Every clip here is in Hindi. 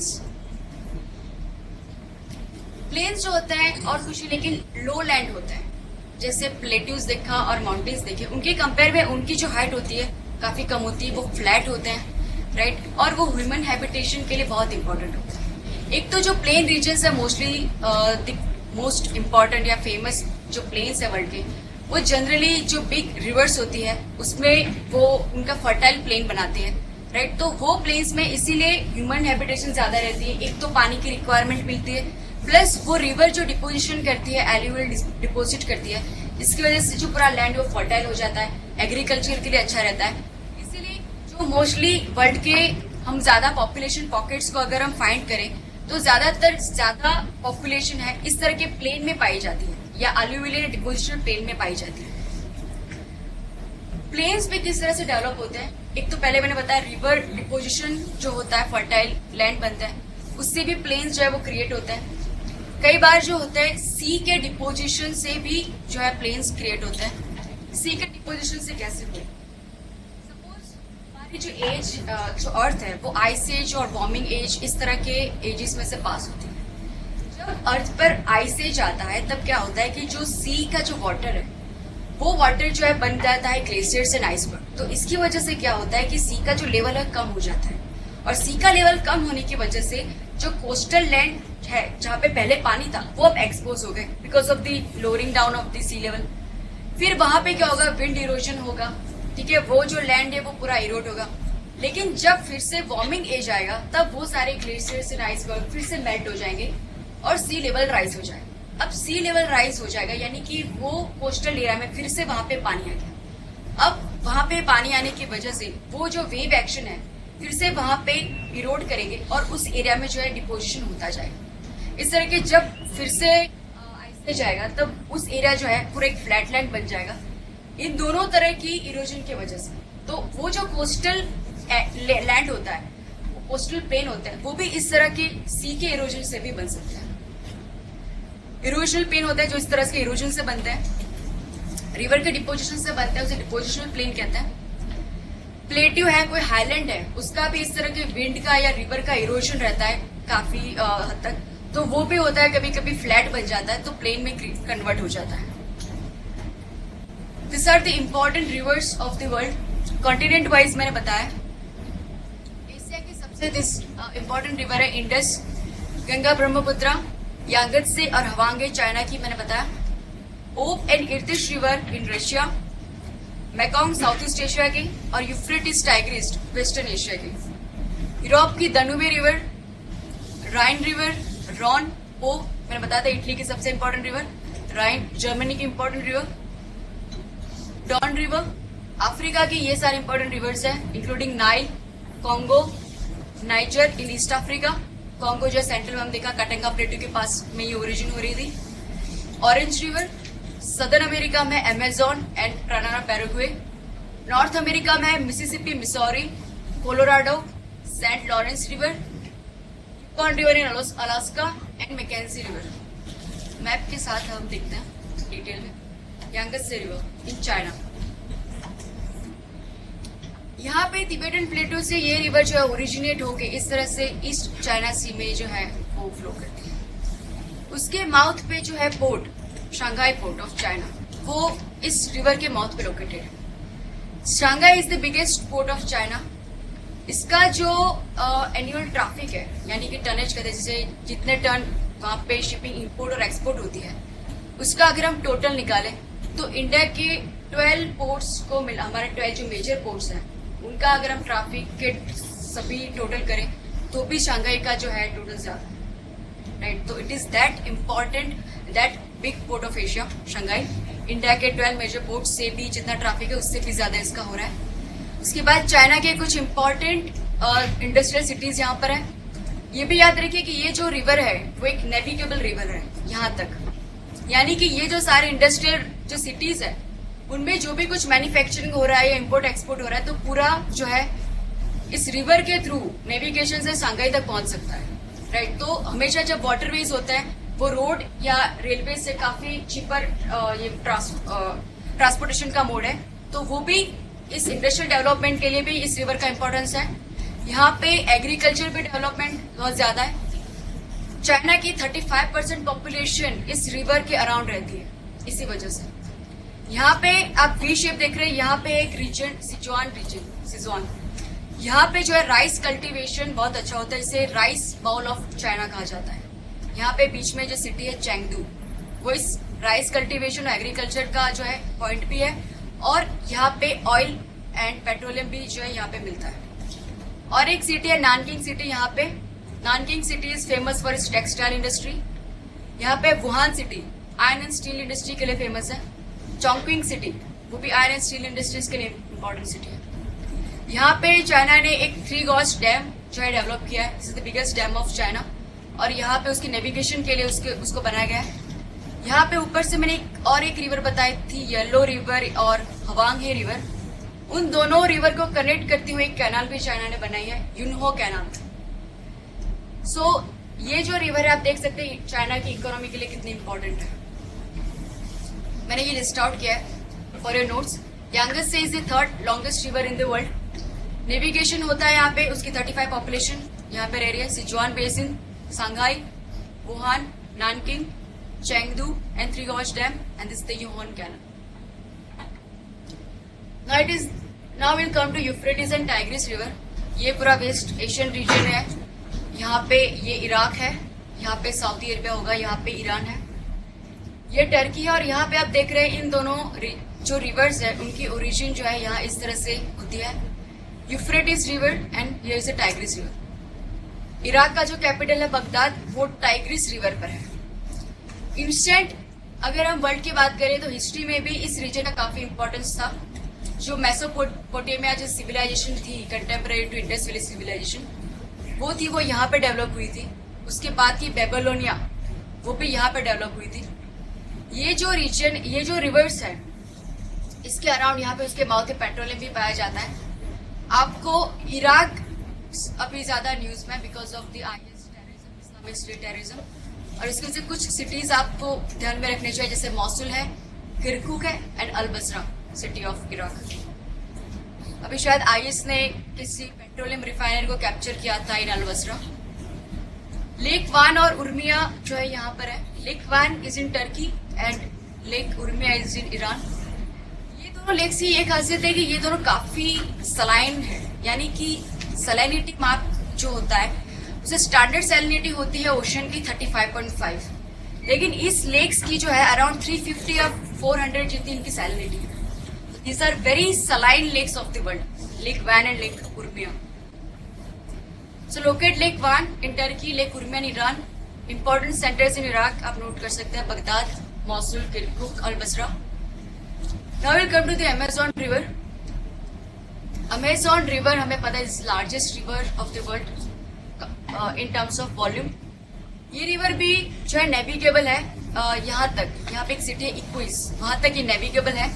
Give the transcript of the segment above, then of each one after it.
प्लेन्स। प्लेन्स जो होते हैं और कुछ लेकिन लो लैंड होता है, जैसे प्लेट्यूज देखा और माउंटेन्स देखे, उनके कंपेयर में उनकी जो हाइट होती है काफी कम होती है, वो फ्लैट होते हैं, राइट, और वो ह्यूमन हैबिटेशन के लिए बहुत इंपॉर्टेंट होता है। एक तो जो प्लेन रीजन्स है मोस्टली मोस्ट इम्पॉर्टेंट या फेमस जो प्लेन्स है वर्ल्ड के, वो जनरली जो बिग रिवर्स होती है उसमें वो उनका फर्टाइल प्लेन बनाते हैं, राइट। तो वो प्लेन्स में इसीलिए ह्यूमन हैबिटेशन ज्यादा रहती है। एक तो पानी की रिक्वायरमेंट मिलती है, प्लस वो रिवर जो डिपोजिशन करती है, एल्यूवियल डिपोजिट करती है, इसकी वजह से जो पूरा लैंड वो फर्टाइल हो जाता है, एग्रीकल्चर के लिए अच्छा रहता है। इसीलिए जो मोस्टली वर्ल्ड के हम ज्यादा पॉपुलेशन पॉकेट्स को अगर हम फाइंड करें तो ज्यादातर ज्यादा पॉपुलेशन है इस तरह के प्लेन में पाई जाती है या एल्यूवियल डिपोजिशन प्लेन में पाई जाती है। प्लेन्स भी किस तरह से डेवलप होते हैं, एक तो पहले मैंने बताया रिवर डिपोजिशन जो होता है, फर्टाइल लैंड बनता है, उससे भी प्लेन्स जो है वो क्रिएट होता है। कई बार जो होता है सी के डिपोजिशन से भी जो है प्लेन्स क्रिएट होता है। सी के डिपोजिशन से कैसे हुए, सपोज हमारी जो एज जो अर्थ है वो आइस एज और वार्मिंग एज इस तरह के एजेस में से पास होती है। जब अर्थ पर आइस एज आता है तब क्या होता है कि जो सी का जो वाटर है वो वाटर जो है बन जाता है ग्लेशियर्स एंड आइसबर्ग। तो इसकी वजह से क्या होता है कि सी का जो लेवल है कम हो जाता है, और सी का लेवल कम होने की वजह से जो कोस्टल लैंड है जहाँ पे पहले पानी था वो अब एक्सपोज हो गए because of the lowering down of the sea level. फिर वहां पे क्या होगा, विंड इरोजन होगा, ठीक है, वो जो लैंड है वो पूरा इरोड होगा। लेकिन जब फिर से वार्मिंग एज आएगा तब वो सारे ग्लेशियर्स एंड आइसबर्ग फिर से मेल्ट हो जाएंगे और सी लेवल राइज हो जाएगा। अब सी लेवल राइज हो जाएगा यानी कि वो कोस्टल एरिया में फिर से वहां पे पानी आ गया। अब वहां पे पानी आने की वजह से वो जो वेव एक्शन है फिर से वहां पे इरोड करेंगे और उस एरिया में जो है डिपोजिशन होता जाएगा। इस तरह के जब फिर से आइस जाएगा तब उस एरिया जो है पूरा एक फ्लैट लैंड बन जाएगा इन दोनों तरह की इरोजन की वजह से। तो वो जो कोस्टल लैंड होता है, वो कोस्टल प्लेन होता है, वो भी इस तरह के सी के इरोजन से भी बन सकता है। इरोजनल प्लेन होता है जो इस तरह के इरोजन से बनता है, रिवर के डिपोजिशन से बनता है, उसे डिपोजिशनल प्लेन कहते हैं। प्लेट्यू है, कोई हाईलैंड है, उसका भी इस तरह के विंड का या रिवर का इरोजन रहता है काफी हद तक, तो वो भी होता है, कभी कभी फ्लैट बन जाता है तो प्लेन में कन्वर्ट हो जाता है। This are the important rivers of the world. Continent wise मैंने बताया एशिया की सबसे इम्पोर्टेंट रिवर है इंडस, गंगा ब्रह्मपुत्रा, यांगत्से और हवांगे चाइना की मैंने बताया, Ob and Irtysh river in Russia, Mekong South East Asia की, और यूफ्रेटिस टाइग्रिस वेस्टर्न एशिया की। यूरोप की Danube river, Rhine river, Rhone, Po मैंने बताया था इटली की सबसे इंपॉर्टेंट रिवर, राइन जर्मनी की important river, don river. Africa की ये सारे इंपॉर्टेंट रिवर्स है including Nile, Congo, Niger in East Africa. Congo जो सेंट्रल में हम देखा काटंगा प्लेटू के पास में ये ओरिजिन हो रही थी। ऑरेंज रिवर, सदर्न अमेरिका में Amazon and Parana Paraguay, North America में Mississippi, Missouri, Colorado, Saint Lawrence river, Yukon river in Alaska and Mackenzie river. Map के साथ हम देखते हैं डिटेल में। यांगत्से रिवर इन चाइना, यहाँ पे तिबेटन प्लेटो से ये रिवर जो है ओरिजिनेट होके इस तरह से ईस्ट चाइना सी में जो है वो फ्लो करती है। उसके माउथ पे जो है port, Shanghai port of China, वो इस रिवर के माउथ पे लोकेटेड है। Shanghai is the biggest port of China. इसका जो एनुअल ट्रैफिक है यानी कि टनेज कहते हैं, जैसे जितने टन वहाँ पे शिपिंग इंपोर्ट और एक्सपोर्ट होती है, उसका अगर हम टोटल निकालें तो इंडिया के 12 पोर्ट्स को मिला, हमारे 12 जो मेजर पोर्ट्स हैं उनका अगर हम ट्रैफिक के सभी टोटल करें तो भी शंघाई का जो है टोटल ज्यादा है, राइट। तो it is that important, that big port of Asia Shanghai. India के 12 मेजर पोर्ट से भी जितना ट्रैफिक है उससे भी ज्यादा इसका हो रहा है। उसके बाद चाइना के कुछ इम्पोर्टेंट इंडस्ट्रियल सिटीज यहाँ पर है। ये भी याद रखिए कि ये जो रिवर है वो एक नेविगेबल रिवर है यहाँ तक, यानी कि ये जो सारे इंडस्ट्रियल जो सिटीज है उनमें जो भी कुछ मैन्युफैक्चरिंग हो रहा है या इम्पोर्ट एक्सपोर्ट हो रहा है तो पूरा जो है इस रिवर के थ्रू नेविगेशन से शंघाई तक पहुंच सकता है, राइट। तो हमेशा जब वाटरवेज होता है वो रोड या रेलवे से काफी चीपर ये ट्रांसपोर्टेशन का मोड है, तो वो भी इस इंडस्ट्रियल डेवलपमेंट के लिए भी इस रिवर का इम्पोर्टेंस है। यहाँ पे एग्रीकल्चर पे डेवलपमेंट बहुत ज़्यादा है। चाइना की 35% पॉपुलेशन इस रिवर के अराउंड रहती है, इसी वजह से यहाँ पे आप वी शेप देख रहे हैं। यहाँ पे एक रीजन सिचुआन, यहाँ पे जो है राइस कल्टीवेशन बहुत अच्छा होता है, इसे राइस बाउल ऑफ चाइना कहा जाता है। यहाँ पे बीच में जो सिटी है चेंगडू, वो इस राइस कल्टीवेशन और एग्रीकल्चर का जो है पॉइंट भी है, और यहाँ पे ऑयल एंड पेट्रोलियम भी जो है यहाँ पे मिलता है। और एक सिटी है नानकिंग सिटी। यहाँ पे Nanking city is famous for its textile industry. यहाँ पे Wuhan city iron and steel industry के लिए फेमस है। चोंगक्विंग सिटी वो भी आयरन एंड स्टील इंडस्ट्रीज के लिए इंपॉर्टेंट सिटी है। यहाँ पे चाइना ने एक 3 गॉज डैम जो है डेवलप किया है, this is the biggest dam of China, और यहाँ पे उसकी नेविगेशन के लिए उसको बनाया गया है। यहाँ पे ऊपर से मैंने एक रिवर बताई थी, येलो रिवर और हवांग रिवर। उन दोनों रिवर को कनेक्ट करती हुई एक कैनाल भी चाइना ने बनाई है, यूनहो कैनाल। सो ये जो रिवर है आप देख सकते हैं चाइना की इकोनॉमी के लिए कितनी इंपॉर्टेंट है। मैंने ये लिस्ट आउट किया है for your notes. Yangtze is the 3rd longest river in the world. Navigation होता है यहाँ पे, उसकी 35 पॉपुलेशन यहाँ पे रह रही है। Sichuan basin, Shanghai, Wuhan, Nanking, Chengdu and 3 Gorges dam, and this the यूहोन canal. Now we'll come to Euphrates and Tigris river. ये पूरा वेस्ट एशियन रीजन है। यहाँ पे ये इराक है, यहाँ पे सऊदी अरेबिया होगा, यहाँ पे ईरान है, ये टर्की है। और यहाँ पे आप देख रहे हैं इन दोनों जो रिवर्स है उनकी ओरिजिन जो है यहाँ इस तरह से होती है, Euphrates river and here is the Tigris river. Iraq का जो कैपिटल है बगदाद, वो टाइग्रिस रिवर पर है। इंस्टेंट अगर हम वर्ल्ड की बात करें तो हिस्ट्री में भी इस रीजन का काफी इंपॉर्टेंस था। जो मेसोपोटामिया जो सिविलाइजेशन थी contemporary to Indus Valley civilization, वो यहाँ पे डेवलप हुई थी। उसके बाद की बेबीलोनिया वो भी यहाँ पे डेवलप हुई थी। ये जो रीजन, ये जो रिवर्स है, इसके अराउंड यहाँ पे उसके माउथ में पेट्रोलियम भी पाया जाता है। आपको इराक अभी ज्यादा न्यूज में because of the IS terrorism, Islamic state terrorism, और इसके से कुछ सिटीज आपको ध्यान में रखने चाहिए, जैसे मौसुल है, किरकुक है एंड अल-बसरा सिटी ऑफ इराक। अभी शायद IS ने किसी पेट्रोलियम रिफाइनरी को कैप्चर किया था इन अल-बसरा। लेक वान और उर्मिया जो है यहाँ पर है। Lake one is in Turkey and lake Urmia is in Iran. ये दोनों लेक्स की एक खासियत है कि ये दोनों काफी सलाइन है, यानी कि सलाइनिटी माप जो होता है उसे स्टैंडर्ड सैलिनिटी होती है ओशन की 35.5, लेकिन इस लेक्स की जो है अराउंड 350 या 400 जितनी इनकी सैलिनिटी है। These are very saline lakes of the world, Lake Van and Lake Urmia. So locate Lake Van in Turkey, Lake Urmia in Iran. Important centers in Iraq आप नोट कर सकते हैं, Baghdad, Mosul, Kirkuk, Al Basra. Now we'll come to the Amazon River. Amazon River हमें पता है is largest river of the world in terms of volume. ये रिवर भी जो है नेविगेबल है, यहाँ पे एक सिटी है इक्विस, वहां तक ये नेविगेबल है।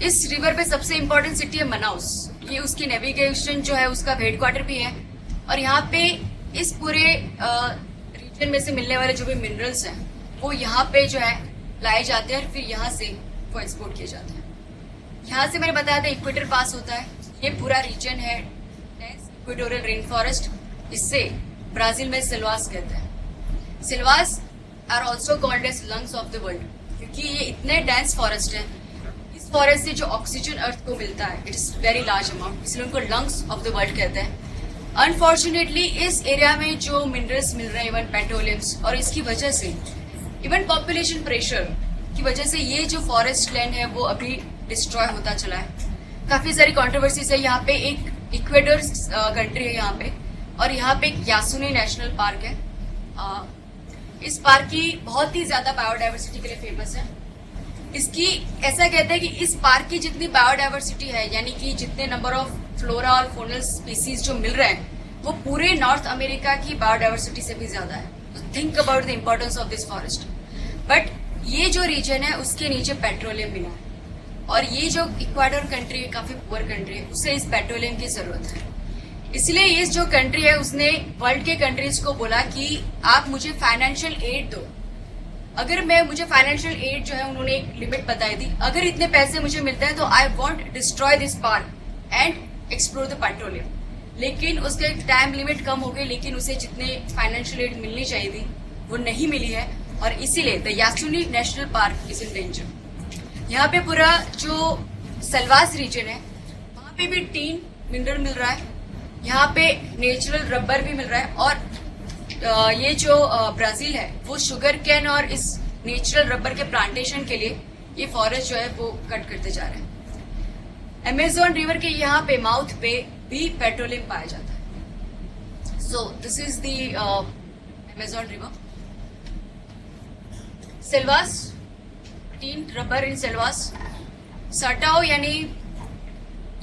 इस रिवर पे सबसे इम्पोर्टेंट सिटी है मनाउस। ये उसकी नेविगेशन जो है उसका हेडक्वार्टर भी है, और यहाँ पे इस पूरे रीजन में से मिलने वाले जो भी मिनरल्स हैं वो यहाँ पे जो है लाए जाते हैं और फिर यहाँ से वो एक्सपोर्ट किए जाते हैं। यहाँ से मैंने बताया था इक्वेटर पास होता है। ये पूरा रीजन है इक्वेटोरियल रेन फॉरेस्ट, इससे ब्राजील में सिल्वास कहते हैं। Selvas are also called as lungs of the world, क्योंकि ये इतने डेंस फॉरेस्ट है। फॉरेस्ट से जो ऑक्सीजन अर्थ को मिलता है it is very large amount, इसलिए उनको लंग्स ऑफ द वर्ल्ड कहते हैं। अनफॉर्चुनेटली इस एरिया में जो मिनरल्स मिल रहे हैं, इवन पेट्रोलियम्स, और इसकी वजह से इवन पॉपुलेशन प्रेशर की वजह से ये जो फॉरेस्ट लैंड है वो अभी डिस्ट्रॉय होता चला है। काफी सारी कॉन्ट्रोवर्सीज है। यहाँ पे एक इक्वेडर कंट्री है यहाँ पे, और यहाँ पे एक यासुनी नेशनल पार्क है। इस पार्क की बहुत ही ज्यादा बायोडाइवर्सिटी के लिए फेमस है। इसकी ऐसा कहते हैं कि इस पार्क की जितनी बायोडाइवर्सिटी है, यानी कि जितने नंबर ऑफ फ्लोरा और फौनल स्पीसीज जो मिल रहे हैं वो पूरे नॉर्थ अमेरिका की बायोडाइवर्सिटी से भी ज्यादा है। Think about the importance of this forest. But ये जो रीजन है उसके नीचे पेट्रोलियम मिला है, और ये जो इक्वाडोर कंट्री है, काफी पुअर कंट्री है, उसे इस पेट्रोलियम की जरूरत है। इसलिए ये जो कंट्री है उसने वर्ल्ड के कंट्रीज को बोला कि आप मुझे फाइनेंशियल एड दो। अगर मुझे फाइनेंशियल एड जो है उन्होंने एक लिमिट बताई थी, अगर इतने पैसे मुझे मिलते हैं तो I want destroy this park and explore the petroleum. लेकिन उसके टाइम लिमिट कम हो गई, लेकिन उसे जितने फाइनेंशियल एड मिलनी चाहिए थी वो नहीं मिली है, और इसीलिए the Yasuni national park is in danger. यहाँ पे पूरा जो सेल्वास रीजन है वहाँ पे भी टीन मिनरल मिल रहा है, यहाँ पे नेचुरल रबर भी मिल रहा है, और ये जो ब्राजील है वो शुगर कैन और इस नेचुरल रबर के प्लांटेशन के लिए ये फॉरेस्ट जो है वो कट करते जा रहे हैं। अमेजोन रिवर के यहाँ पे माउथ पे भी पेट्रोलियम पाया जाता है। So this is the Amazon river. Selvas, tin rubber in selvas. सटाओ यानी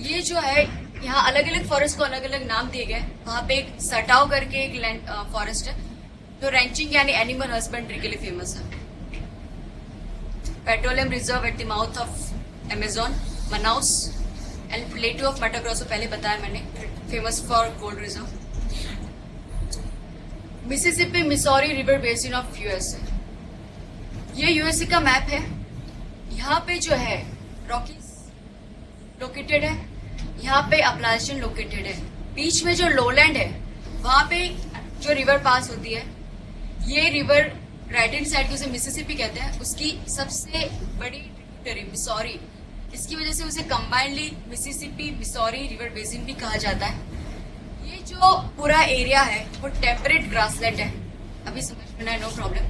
ये जो है यहाँ अलग अलग फॉरेस्ट को अलग अलग नाम दिए गए। वहां पे एक सटाओ करके एक लैंड फॉरेस्ट है जो रैंचिंग यानी एनिमल हस्बेंड्री के लिए फेमस है। Petroleum reserve at the mouth of Amazon, Manaus and plateau of Mato Grosso पहले बताया मैंने, famous for gold reserve. Mississippi Missouri river basin of USA. ये यूएसए का मैप है। यहाँ पे जो है रॉकीज लोकेटेड है, यहाँ पे अपलाचियन लोकेटेड है। बीच में जो लोलैंड है वहां पे जो रिवर पास होती है, ये रिवर राइट हैंड साइड की उसे मिसिसिपी कहते हैं, उसकी सबसे बड़ी ट्रिब्यूटरी मिसौरी, इसकी वजह से उसे combinedly Mississippi Missouri river basin भी कहा जाता है। ये जो पूरा एरिया है वो टेम्परेट ग्रासलैंड है। अभी समझ में ना, नो प्रॉब्लम।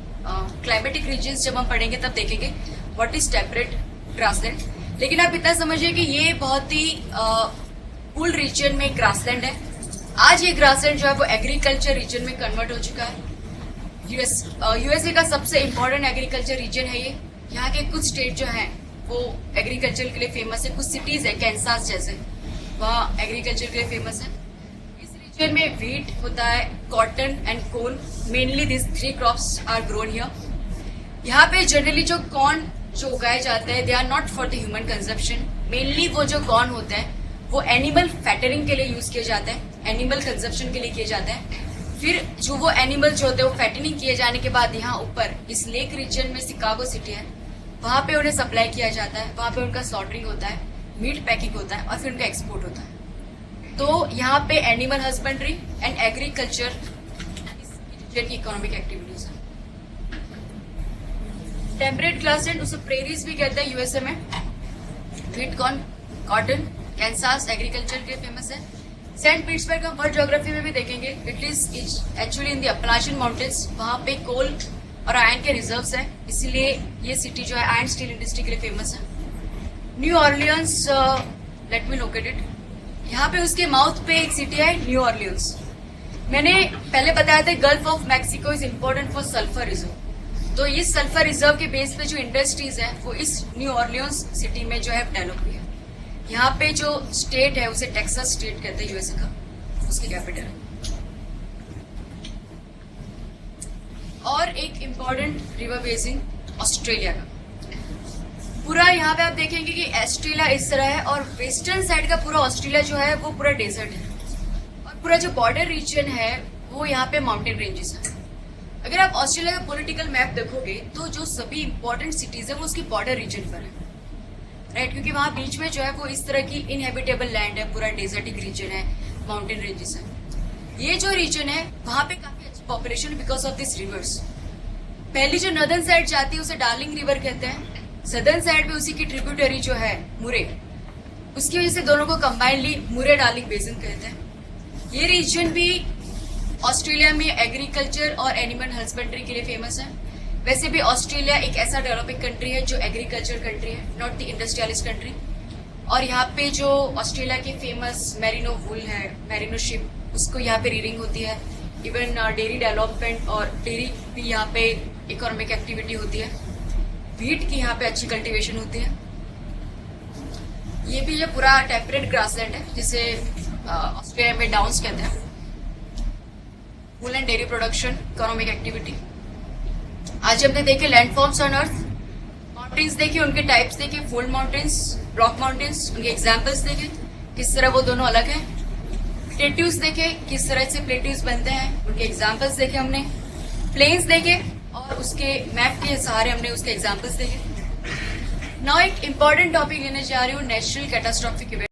क्लाइमेटिक रीजन्स जब हम पढ़ेंगे तब देखेंगे व्हाट इज टेम्परेट ग्रासलैंड। लेकिन आप इतना समझिए कि ये बहुत ही कूल रीजन में ग्रासलैंड है। आज ये ग्रासलैंड जो है वो एग्रीकल्चर रीजन में कन्वर्ट हो चुका है। यूएसए का सबसे इम्पोर्टेंट एग्रीकल्चर रीजन है ये। यहाँ के कुछ स्टेट जो हैं वो एग्रीकल्चर के लिए फेमस है। कुछ सिटीज है कैंसास जैसे, वहाँ एग्रीकल्चर के लिए फेमस है। इस रीजन में व्हीट होता है, cotton and coal, mainly this 3 crops are grown here. यहाँ पे जनरली जो कॉर्न जो उगाए जाते हैं they are not for the human consumption. Mainly वो जो कॉर्न होते हैं वो एनिमल फैटरिंग के लिए यूज किए जाते हैं, एनिमल कंजप्शन के लिए किए जाते हैं। फिर जो वो एनिमल जो होते हैं वो फैटनिंग किए जाने के बाद यहाँ ऊपर इस लेक रीजन में शिकागो सिटी है, वहां पे उन्हें सप्लाई किया जाता है। वहां पे उनका स्लॉटरिंग होता है, मीट पैकिंग होता है और फिर उनका एक्सपोर्ट होता है। तो यहाँ पे एनिमल हस्बेंड्री एंड एग्रीकल्चर इस रीजन की इकोनॉमिक एक्टिविटीज है। टेम्परेट ग्रासलैंड उसे प्रेरीज भी कहते हैं यूएसए में। Wheat, corn, cotton, Kansas agriculture के फेमस है। सेंट पीटर्सबर्ग का वर्ल्ड ज्योग्राफी में भी देखेंगे, it is actually in the Appalachian mountains. वहां पे कोल और आयरन के रिजर्व्स है, इसीलिए ये सिटी जो है आयरन स्टील इंडस्ट्री के लिए फेमस है। New Orleans, let me locate it. यहाँ पे उसके माउथ पे एक सिटी है न्यू ऑर्लियंस। मैंने पहले बताया था gulf of Mexico is important for sulphur reserve. तो इस सल्फर रिजर्व के बेस पे जो इंडस्ट्रीज है वो इस न्यू ऑर्लियंस सिटी में जो है डेवलप हुई है। यहाँ पे जो स्टेट है उसे टेक्सास स्टेट कहते हैं यूएसए का, उसकी कैपिटल है। और एक इम्पोर्टेंट रिवर बेसिन ऑस्ट्रेलिया का। पूरा यहाँ पे आप देखेंगे कि ऑस्ट्रेलिया इस तरह है और वेस्टर्न साइड का पूरा ऑस्ट्रेलिया जो है वो पूरा डेजर्ट है, और पूरा जो बॉर्डर रीजन है वो यहाँ पे माउंटेन रेंजेस है। अगर आप ऑस्ट्रेलिया का पॉलिटिकल मैप देखोगे तो जो सभी इंपॉर्टेंट सिटीज है वो उसकी बॉर्डर रीजन पर है, राइट, क्योंकि वहां बीच में जो है वो इस तरह की इनहेबिटेबल लैंड है, पूरा डेजर्टिक रीजन है, माउंटेन रेंजेस है। ये जो रीजन है वहां पे काफी अच्छी population because of this reverse. पहली जो नॉर्दर्न साइड जाती है उसे डार्लिंग रिवर कहते हैं, सदर्न साइड पे उसी की ट्रिब्यूटरी जो है मुरे, उसकी वजह से दोनों को कंबाइंडली मुरे डार्लिंग बेसिन कहते हैं। ये रीजन भी ऑस्ट्रेलिया में एग्रीकल्चर और एनिमल हस्बेंड्री के लिए फेमस है। वैसे भी ऑस्ट्रेलिया एक ऐसा डेवलपिंग कंट्री है जो एग्रीकल्चर कंट्री है, नॉट द इंडस्ट्रियलिस्ट कंट्री। और यहाँ पे जो ऑस्ट्रेलिया की फेमस मेरिनो वूल है, मेरिनो शिप, उसको यहाँ पे रीडिंग होती है। इवन डेयरी डेवलपमेंट और डेयरी भी यहाँ पे इकोनॉमिक एक्टिविटी होती है। व्हीट की यहाँ पे अच्छी कल्टीवेशन होती है। ये भी जो पूरा टेम्परेट ग्रासलैंड है जिसे ऑस्ट्रेलिया में डाउन्स कहते हैं। Wool and dairy production, economic activity. आज हमने देखे लैंडफॉर्म्स ऑन अर्थ, माउंटेन्स देखे, उनके टाइप्स देखे, फोल्ड माउंटेन्स, ब्लॉक माउंटेन्स, उनके एग्जाम्पल्स देखे, किस तरह वो दोनों अलग हैं। प्लेट्यूज देखे, किस तरह से प्लेट्यूज बनते हैं, उनके एग्जाम्पल्स देखे हमने। प्लेन्स देखे और उसके मैप के सहारे हमने उसके एग्जाम्पल्स देखे। नाउ एक इंपॉर्टेंट टॉपिक लेने जा रही हूँ, नेचुरल कैटास्ट्रॉफिक इवेंट।